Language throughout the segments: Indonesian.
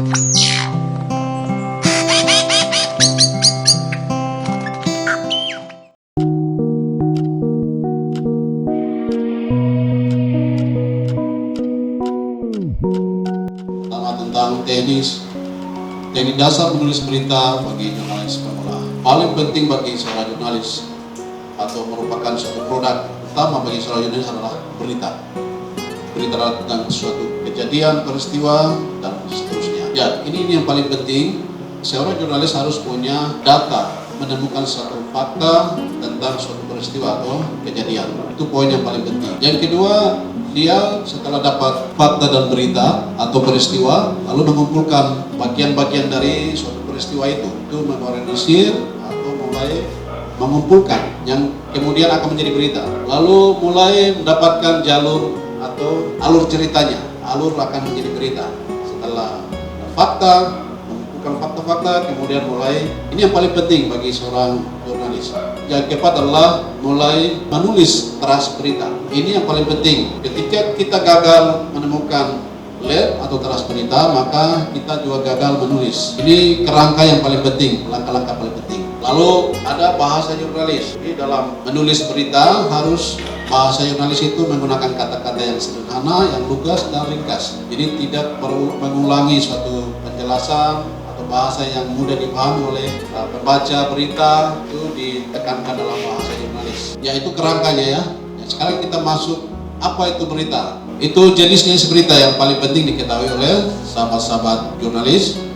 Tentang teknik dasar menulis berita bagi jurnalis pemula. Paling penting bagi seorang jurnalis atau merupakan suatu produk utama bagi seorang jurnalis adalah berita tentang suatu kejadian, peristiwa, dan seterusnya. Ya, ini yang paling penting. Seorang jurnalis harus punya data, menemukan suatu fakta tentang suatu peristiwa atau kejadian. Itu poin yang paling penting. Yang kedua, dia setelah dapat fakta dan berita atau peristiwa, lalu mengumpulkan bagian-bagian dari suatu peristiwa itu memorganisir atau mulai mengumpulkan yang kemudian akan menjadi berita. Lalu mulai mendapatkan jalur atau alur ceritanya, alur akan menjadi berita. Setelah fakta, mengumpulkan fakta-fakta, kemudian mulai, ini yang paling penting bagi seorang jurnalis. Yang keempat adalah mulai menulis teras berita. Ini yang paling penting. Ketika kita gagal menemukan lab atau teras berita, maka kita juga gagal menulis. Ini kerangka yang paling penting, langkah-langkah paling penting. Lalu ada bahasa jurnalis. Jadi dalam menulis berita harus bahasa jurnalis itu menggunakan kata-kata yang sederhana, yang lugas dan ringkas. Jadi tidak perlu mengulangi suatu penjelasan atau bahasa yang mudah dipahami oleh pembaca berita. Itu ditekankan dalam bahasa jurnalis. Yaitu kerangkanya ya. Sekarang kita masuk apa itu berita. Itu jenis-jenis berita yang paling penting diketahui oleh sahabat-sahabat jurnalis.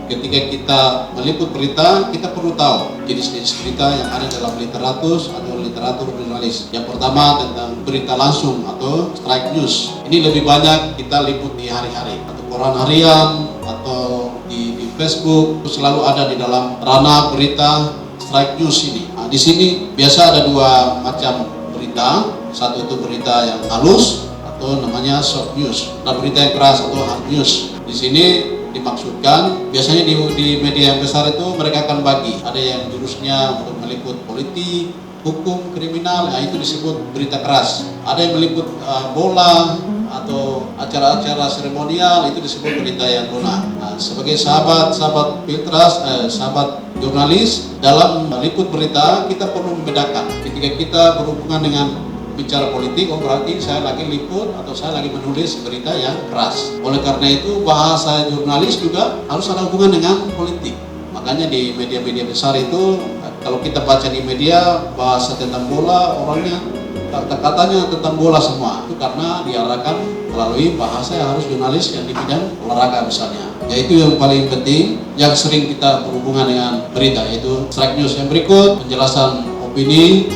Ketika kita meliput berita, kita perlu tahu jenis-jenis berita yang ada dalam literatur atau literatur jurnalis. Yang pertama tentang berita langsung atau strike news. Ini lebih banyak kita liput di hari-hari atau koran harian atau di Facebook. Itu selalu ada di dalam ranah berita strike news ini. Nah, di sini biasa ada dua macam berita. Satu itu berita yang halus atau namanya soft news, dan berita yang keras atau hard news. Di sini dimaksudkan biasanya di media yang besar itu mereka akan bagi, ada yang jurusnya untuk meliput politik, hukum, kriminal, nah itu disebut berita keras. Ada yang meliput bola atau acara-acara seremonial, itu disebut berita yang lunak. Nah, sebagai sahabat Filtras, sahabat jurnalis, dalam meliput berita kita perlu membedakan. Ketika kita berhubungan dengan bicara politik, oh berarti saya lagi liput atau saya lagi menulis berita yang keras. Oleh karena itu bahasa jurnalis juga harus ada hubungan dengan politik. Makanya di media-media besar itu kalau kita baca di media bahasa tentang bola, orangnya kata-katanya tentang bola semua. Itu karena diarahkan melalui bahasa yang harus jurnalis yang di bidang olahraga misalnya. Yaitu yang paling penting yang sering kita berhubungan dengan berita, yaitu strike news. Yang berikut penjelasan opini.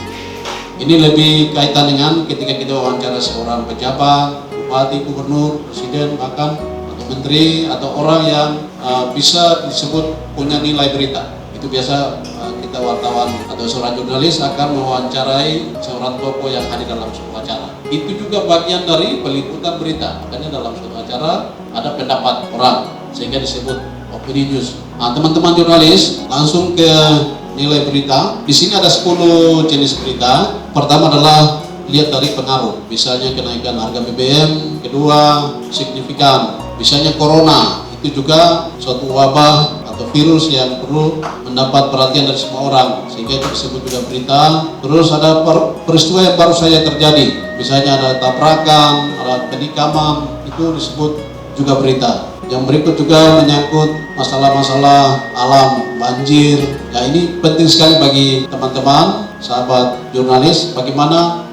Ini lebih kaitan dengan ketika kita wawancara seorang pejabat, bupati, gubernur, presiden, bahkan atau menteri atau orang yang bisa disebut punya nilai berita. Itu biasa kita wartawan atau seorang jurnalis akan mewawancarai seorang tokoh yang hadir dalam sebuah acara. Itu juga bagian dari peliputan berita. Makanya dalam suatu acara ada pendapat orang sehingga disebut opini news. Nah, teman-teman jurnalis langsung ke nilai berita. Di sini ada 10 jenis berita. Pertama adalah lihat dari pengaruh. Misalnya kenaikan harga BBM. Kedua, signifikan. Misalnya corona. Itu juga suatu wabah atau virus yang perlu mendapat perhatian dari semua orang. Sehingga itu disebut juga berita. Terus ada peristiwa yang baru saja terjadi. Misalnya ada tabrakan, ada penikaman. Itu disebut juga berita. Yang berikut juga menyangkut masalah-masalah alam, banjir. Ya, ini penting sekali bagi teman-teman, sahabat jurnalis, bagaimana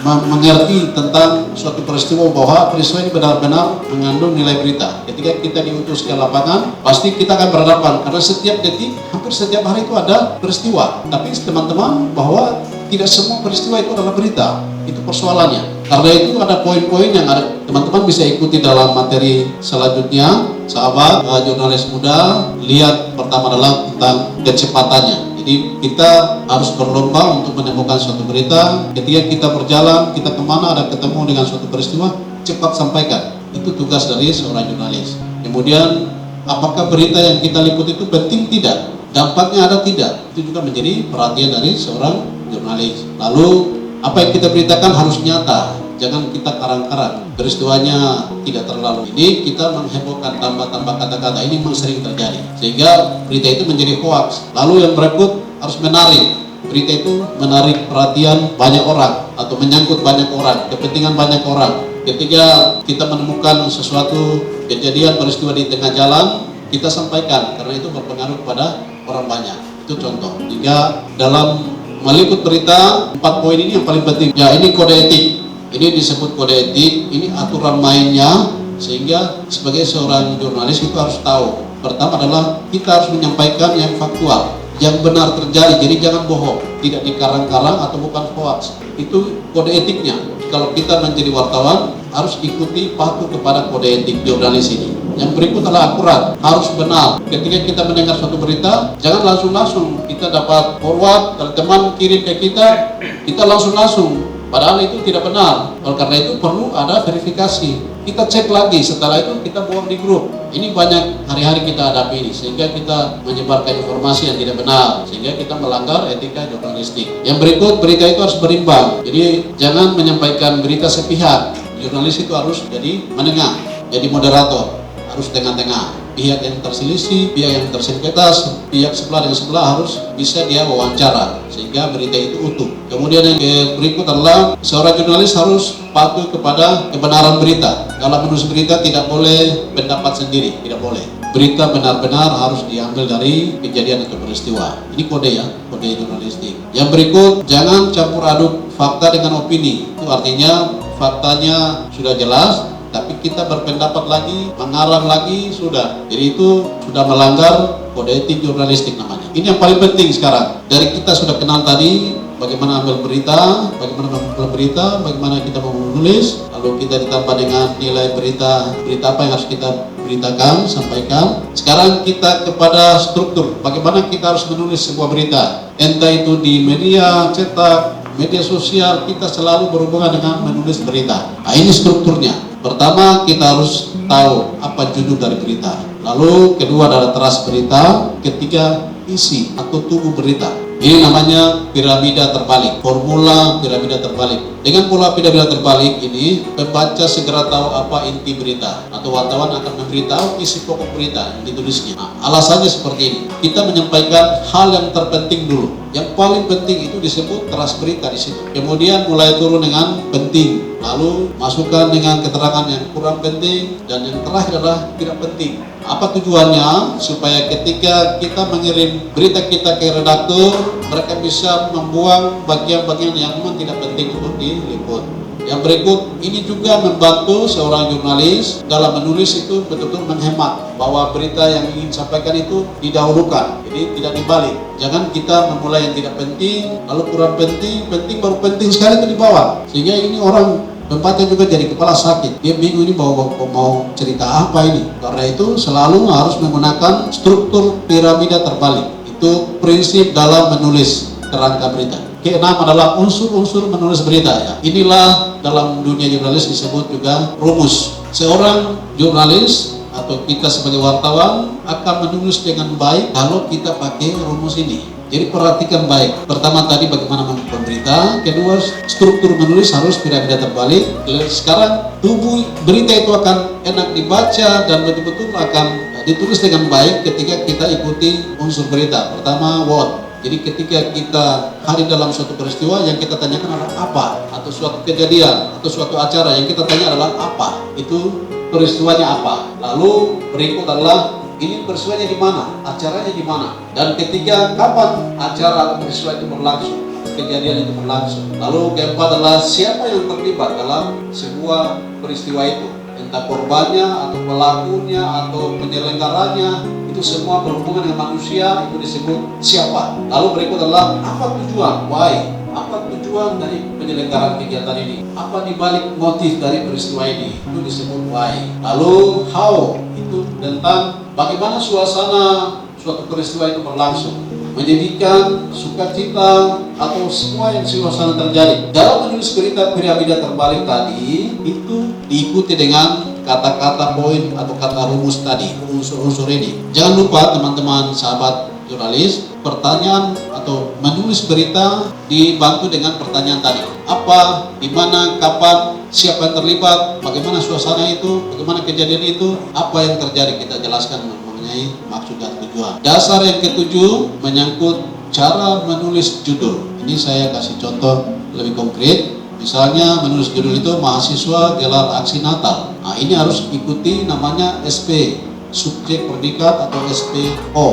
mengerti tentang suatu peristiwa, bahwa peristiwa ini benar-benar mengandung nilai berita. Ketika kita diutus ke lapangan, pasti kita akan berhadapan, karena setiap detik, hampir setiap hari itu ada peristiwa. Tapi teman-teman, bahwa tidak semua peristiwa itu adalah berita. Itu persoalannya. Karena itu ada poin-poin yang ada, teman-teman bisa ikuti dalam materi selanjutnya. Sahabat jurnalis muda, lihat pertama adalah tentang kecepatannya. Jadi kita harus berlomba untuk menemukan suatu berita. Ketika kita berjalan, kita kemana ada ketemu dengan suatu peristiwa, cepat sampaikan. Itu tugas dari seorang jurnalis. Kemudian, apakah berita yang kita liput itu penting? Tidak. Dampaknya ada tidak? Itu juga menjadi perhatian dari seorang jurnalis. Lalu apa yang kita beritakan harus nyata. jangan kita karang-karang. Peristiwanya tidak terlalu ini, kita menghebohkan tambah-tambah kata-kata. Ini memang sering terjadi, sehingga berita itu menjadi hoax. Lalu yang berikut harus menarik. Berita itu menarik perhatian banyak orang atau menyangkut banyak orang, kepentingan banyak orang. Ketika kita menemukan sesuatu kejadian peristiwa di tengah jalan, kita sampaikan karena itu berpengaruh kepada orang banyak. Itu contoh. Jika dalam meliput berita, 4 poin ini yang paling penting. Ya, ini kode etik. Ini disebut kode etik, ini aturan mainnya, sehingga sebagai seorang jurnalis kita harus tahu. Pertama adalah kita harus menyampaikan yang faktual, yang benar terjadi, jadi jangan bohong, tidak dikarang-karang atau bukan hoax. Itu kode etiknya. Kalau kita menjadi wartawan, harus ikuti patuh kepada kode etik jurnalis ini. Yang berikut adalah akurat, harus benar. Ketika kita mendengar suatu berita, jangan langsung-langsung. Kita dapat forward, dari teman kirim ke kita langsung-langsung. Padahal itu tidak benar. Oleh karena itu perlu ada verifikasi. Kita cek lagi, setelah itu kita buang di grup. Ini banyak hari-hari kita hadapi ini, sehingga kita menyebarkan informasi yang tidak benar, sehingga kita melanggar etika jurnalistik. Yang berikut, berita itu harus berimbang. Jadi jangan menyampaikan berita sepihak. Jurnalis itu harus jadi menengah, jadi moderator, harus tengah-tengah. Pihak yang terselisih, pihak yang tersengketa, pihak sebelah dengan sebelah harus bisa dia wawancara sehingga berita itu utuh. Kemudian yang berikut adalah seorang jurnalis harus patuh kepada kebenaran berita. Dalam menulis berita tidak boleh pendapat sendiri, tidak boleh. Berita benar-benar harus diambil dari kejadian atau peristiwa. Ini kode ya, kode jurnalistik. Yang berikut, jangan campur aduk fakta dengan opini. Itu artinya faktanya sudah jelas, tapi kita berpendapat lagi, mengarang lagi, sudah. Jadi itu sudah melanggar kode etik jurnalistik namanya. Ini yang paling penting sekarang. Dari kita sudah kenal tadi, bagaimana ambil berita, bagaimana kita mau menulis, lalu kita ditambah dengan nilai berita apa yang harus kita beritakan, sampaikan. Sekarang kita kepada struktur, bagaimana kita harus menulis sebuah berita. Entah itu di media cetak, media sosial, kita selalu berhubungan dengan menulis berita. Nah, ini strukturnya. Pertama, kita harus tahu apa judul dari berita. Lalu kedua adalah teras berita. Ketiga, isi atau tubuh berita. Ini namanya piramida terbalik, formula piramida terbalik. Dengan pola piramida terbalik ini, pembaca segera tahu apa inti berita, atau wartawan akan memberitahu isi pokok berita yang ditulisnya. Nah, alasannya seperti ini. Kita menyampaikan hal yang terpenting dulu. Yang paling penting itu disebut teras berita di situ. Kemudian mulai turun dengan penting, lalu masukkan dengan keterangan yang kurang penting, dan yang terakhir adalah tidak penting. Apa tujuannya? Supaya ketika kita mengirim berita kita ke redaktur, mereka bisa membuang bagian-bagian yang memang tidak penting untuk diliput. Yang berikut, ini juga membantu seorang jurnalis dalam menulis itu betul-betul menghemat bahwa berita yang ingin sampaikan itu didahulukan, jadi tidak dibalik. Jangan kita memulai yang tidak penting, lalu kurang penting, baru penting sekali itu dibawa. Sehingga ini orang membaca juga jadi kepala sakit. Dia bingung ini mau cerita apa ini. Karena itu selalu harus menggunakan struktur piramida terbalik. Itu prinsip dalam menulis kerangka berita. Keenam adalah unsur-unsur menulis berita ya. Inilah dalam dunia jurnalis disebut juga rumus. Seorang jurnalis atau kita sebagai wartawan akan menulis dengan baik kalau kita pakai rumus ini. Jadi perhatikan baik. Pertama tadi bagaimana membuat berita, kedua struktur menulis harus piramida terbalik. Sekarang tubuh berita itu akan enak dibaca dan betul-betul akan ditulis dengan baik ketika kita ikuti unsur berita. Pertama, what. Jadi ketika kita hadir dalam suatu peristiwa, yang kita tanyakan adalah apa, atau suatu kejadian atau suatu acara, yang kita tanya adalah apa, itu peristiwanya apa. Lalu berikut adalah ini peristiwanya di mana, acaranya di mana, dan ketiga kapan acara atau peristiwa itu berlangsung, kejadian itu berlangsung. Lalu keempat adalah siapa yang terlibat dalam sebuah peristiwa itu, entah korbannya atau pelakunya atau penyelenggaranya. Itu semua berhubungan dengan manusia, itu disebut siapa. Lalu berikut adalah apa tujuan, why, apa tujuan dari penyelenggaraan kegiatan ini, apa dibalik motif dari peristiwa ini, itu disebut why. Lalu how, itu tentang bagaimana suasana suatu peristiwa itu berlangsung, menyedihkan, sukacita, atau semua yang suasana terjadi. Dalam menulis berita piramida terbalik tadi, itu diikuti dengan kata-kata poin atau kata rumus tadi, unsur-unsur ini. Jangan lupa teman-teman sahabat jurnalis, pertanyaan atau menulis berita dibantu dengan pertanyaan tadi. Apa, di mana, kapan, siapa yang terlibat, bagaimana suasana itu, bagaimana kejadian itu, apa yang terjadi, kita jelaskan mengenai maksud dan tujuan. Dasar yang ketujuh menyangkut cara menulis judul. Ini saya kasih contoh lebih konkret. Misalnya menulis judul itu mahasiswa gelar aksi Natal. Nah, ini harus ikuti namanya SP, subjek predikat atau SPO.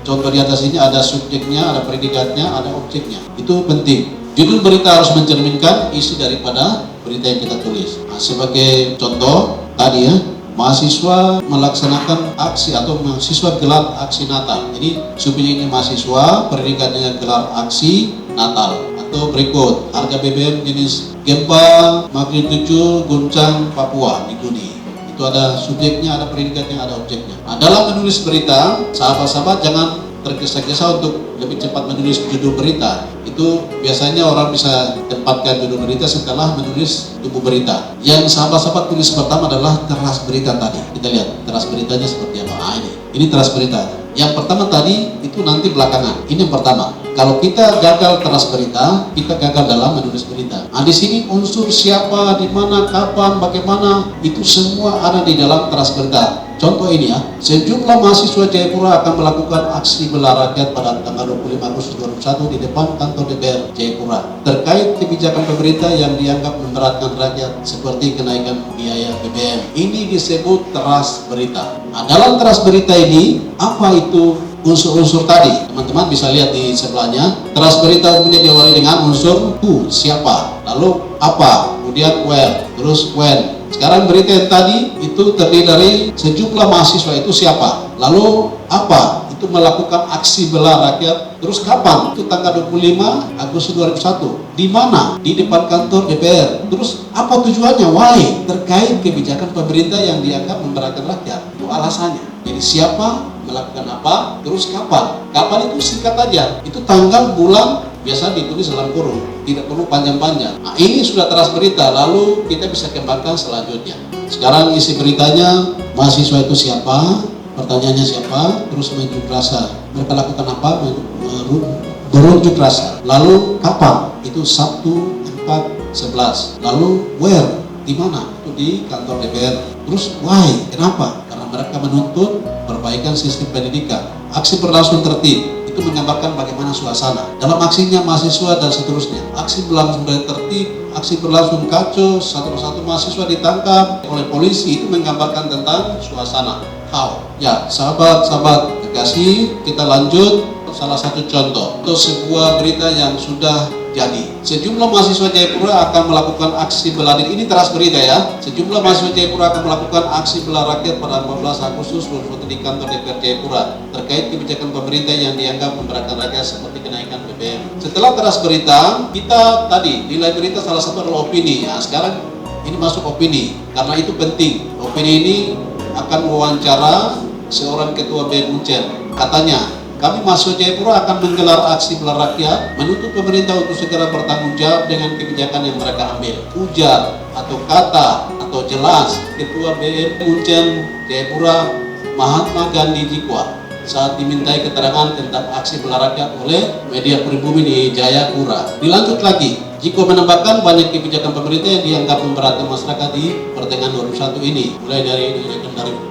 Contoh di atas ini ada subjeknya, ada predikatnya, ada objeknya. Itu penting. Judul berita harus mencerminkan isi daripada berita yang kita tulis. Nah, sebagai contoh tadi ya, mahasiswa melaksanakan aksi atau mahasiswa gelar aksi Natal. Jadi subjeknya mahasiswa, predikatnya gelar aksi Natal. Atau berikut, harga BBM jenis gempa magnitudo guncang Papua di Gudi. Itu ada subjeknya, ada predikatnya, ada objeknya. Nah, dalam menulis berita, sahabat-sahabat jangan tergesa-gesa untuk lebih cepat menulis judul berita. Itu biasanya orang bisa tempatkan judul berita setelah menulis tubuh berita. Yang sahabat-sahabat tulis pertama adalah teras berita tadi. Kita lihat teras beritanya seperti apa. Nah, ini teras berita. Yang pertama tadi itu nanti belakangan. Ini yang pertama. Kalau kita gagal teras berita, kita gagal dalam menulis berita. Nah, di sini unsur siapa, di mana, kapan, bagaimana, itu semua ada di dalam teras berita. Contoh ini ya, sejumlah mahasiswa Jayapura akan melakukan aksi bela rakyat pada tanggal 25 Agustus 2021 di depan kantor DPR Jayapura terkait kebijakan pemerintah yang dianggap memberatkan rakyat seperti kenaikan biaya BBM. Ini disebut teras berita. Nah, dalam teras berita ini, apa itu unsur-unsur tadi? Teman-teman bisa lihat di sebelahnya. Teras berita umumnya diawali dengan unsur who, siapa, lalu apa, kemudian where, terus when. Sekarang berita yang tadi itu terdiri dari sejumlah mahasiswa, itu siapa, lalu apa, itu melakukan aksi bela rakyat, terus kapan, itu tanggal 25 Agustus 2001, di mana, di depan kantor DPR, terus apa tujuannya, why, terkait kebijakan pemerintah yang dianggap memberatkan rakyat, itu alasannya. Jadi siapa, melakukan apa, terus kapan. Kapan itu singkat aja, itu tanggal, bulan, biasa ditulis dalam kurung, tidak perlu panjang-panjang. Nah, ini sudah teras berita, lalu kita bisa kembangkan selanjutnya. Sekarang isi beritanya, mahasiswa itu siapa, pertanyaannya siapa, terus menunjuk rasa, mereka lakukan apa, berunjuk rasa. Lalu kapan, itu Sabtu 4/11. Lalu where, di mana, itu di kantor DPR. Terus why, kenapa, karena mereka menuntut perbaikan sistem pendidikan. Aksi berlangsung tertib, itu menggambarkan bagaimana suasana. Dalam aksinya mahasiswa dan seterusnya. Aksi berlangsung tertib, aksi berlangsung kacau, satu persatu mahasiswa ditangkap oleh polisi, itu menggambarkan tentang suasana. How? Ya, sahabat-sahabat terkasih, kita lanjut salah satu contoh untuk sebuah berita yang sudah jadi. Sejumlah mahasiswa Jayapura akan melakukan aksi bela diri. Ini teras berita ya. Sejumlah mahasiswa Jayapura akan melakukan aksi bela rakyat pada 14 Agustus 2021 di kantor DPR Jayapura terkait kebijakan pemerintah yang dianggap memberatkan rakyat seperti kenaikan BBM. Setelah teras berita, kita tadi nilai berita salah satu adalah opini. Ya, sekarang ini masuk opini karena itu penting. Opini ini akan mewawancara seorang ketua BEM Uncen. Katanya, kami mahasiswa Jayapura akan menggelar aksi bela rakyat menuntut pemerintah untuk segera bertanggung jawab dengan kebijakan yang mereka ambil. Ujar atau kata atau jelas Ketua BEM Uncen Jayapura Mahatma Gandhi Jikwa saat dimintai keterangan tentang aksi bela rakyat oleh media pribumi di Jayapura. Dilanjut lagi, Jiko menambahkan banyak kebijakan pemerintah yang dianggap memberatkan masyarakat di pertengahan 2021 ini, mulai dari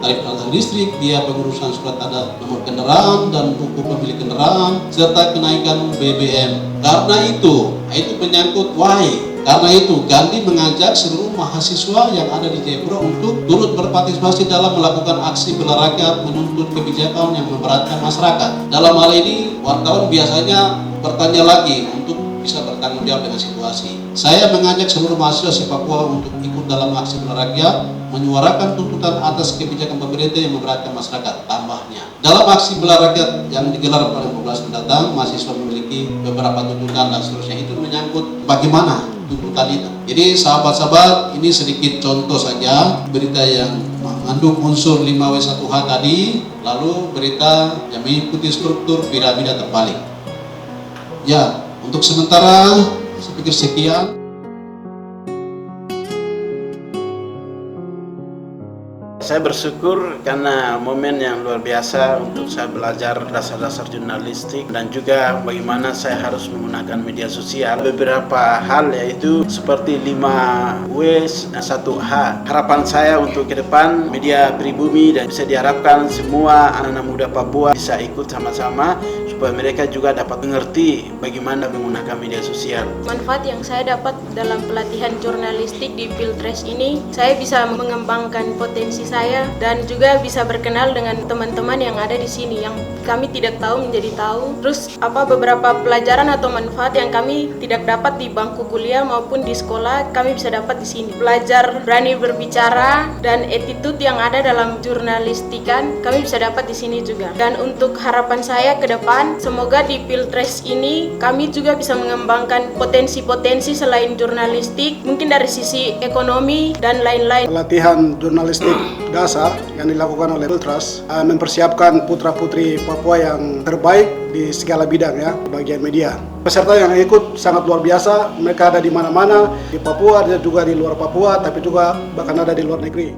tarif listrik, biaya pengurusan surat tanda nomor kendaraan dan buku pemilik kendaraan, serta kenaikan BBM. Karena itu menyangkut why. Karena itu, Gandhi mengajak seluruh mahasiswa yang ada di Jayapura untuk turut berpartisipasi dalam melakukan aksi bela rakyat menuntut kebijakan yang memberatkan masyarakat. Dalam hal ini, wartawan biasanya bertanya lagi untuk bisa bertanggung jawab dengan situasi. Saya mengajak seluruh mahasiswa Papua untuk ikut dalam aksi bela rakyat, menyuarakan tuntutan atas kebijakan pemerintah yang memberatkan masyarakat. Tambahnya, dalam aksi bela rakyat yang digelar pada 15 mendatang, mahasiswa memiliki beberapa tuntutan dan seterusnya. Itu menyangkut bagaimana tuntutan itu. Jadi sahabat-sahabat, ini sedikit contoh saja berita yang mengandung unsur 5W1H tadi, lalu berita yang mengikuti struktur piramida terbalik. Ya, untuk sementara saya pikir sekian. Saya bersyukur karena momen yang luar biasa untuk saya belajar dasar-dasar jurnalistik dan juga bagaimana saya harus menggunakan media sosial. Beberapa hal yaitu seperti 5W 1H. Harapan saya untuk ke depan media pribumi dan bisa diharapkan semua anak-anak muda Papua bisa ikut sama-sama supaya mereka juga dapat mengerti bagaimana menggunakan media sosial. Manfaat yang saya dapat dalam pelatihan jurnalistik di Piltres ini, saya bisa mengembangkan potensi saya dan juga bisa berkenal dengan teman-teman yang ada di sini yang kami tidak tahu menjadi tahu. Terus beberapa pelajaran atau manfaat yang kami tidak dapat di bangku kuliah maupun di sekolah, kami bisa dapat di sini. Belajar berani berbicara dan attitude yang ada dalam jurnalistikan, kami bisa dapat di sini juga. Dan untuk harapan saya ke depan, semoga di Piltres ini kami juga bisa mengembangkan potensi-potensi selain jurnalistik, mungkin dari sisi ekonomi dan lain-lain. Pelatihan jurnalistik dasar yang dilakukan oleh Piltres mempersiapkan putra-putri Papua yang terbaik di segala bidang ya, bagian media. Peserta yang ikut sangat luar biasa, mereka ada di mana-mana, di Papua, ada juga di luar Papua, tapi juga bahkan ada di luar negeri.